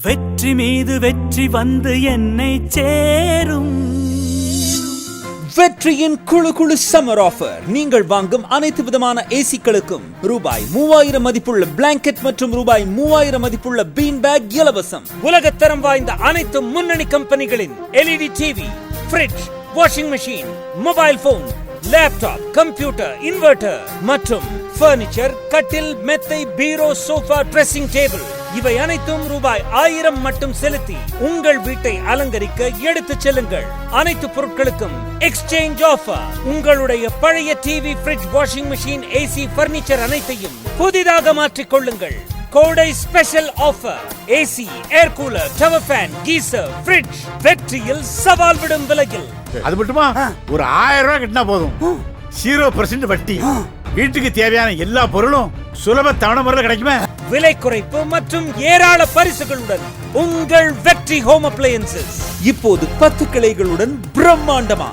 வெற்றி மீது வெற்றி வந்து என்னை சேரும். வெற்றியின் குழு குழு சம்மர் ஆஃபர். நீங்கள் வாங்கும் அனைத்து விதமான ஏசிக்களுக்கும் ரூபாய் 3000 மதிப்புள்ள பிளாங்கெட் மற்றும் ரூபாய் 3000 மதிப்புள்ள பீன் பேக் இலவசம். உலகத்தரம் வாய்ந்த அனைத்து முன்னணி கம்பெனிகளின் LED TV, fridge, washing machine, mobile phone, laptop, computer, inverter மற்றும் பர்னிச்சர், கட்டில், மெத்தை, பீரோ, சோஃபா, ட்ரெஸ்ஸிங் டேபிள் இவை அனைத்தும் ரூபாய் 1000 மட்டும் செலுத்தி உங்கள் வீட்டை அலங்கரிக்க எடுத்துச் செல்லுங்கள். அனைத்து பொருட்களுக்கும் எக்ஸ்சேஞ்ச் ஆஃபர். உங்களுடைய பழைய TV, fridge, washing machine, AC, furniture அனைத்தையும் புதிதாக மாற்றிக் கொள்ளுங்கள். கோடை special offer. AC, air cooler, tower fan, geyser, fridge வெற்றியில் சவால் விடும் விலையில். அது மட்டுமா, ஒரு 1000 ரூபாய் கட்டினா போதும். 0% வட்டி. வீட்டுக்கு தேவையான எல்லா பொருளும் சுலப தவணை முறையில் கிடைக்குமே. விலை குறைப்பு மற்றும் ஏராள பரிசுகளுடன் உங்கள் வெற்றி ஹோம் அப்ளையன்சஸ் இப்போது 10 கிளைகளுடன் பிரம்மாண்டமா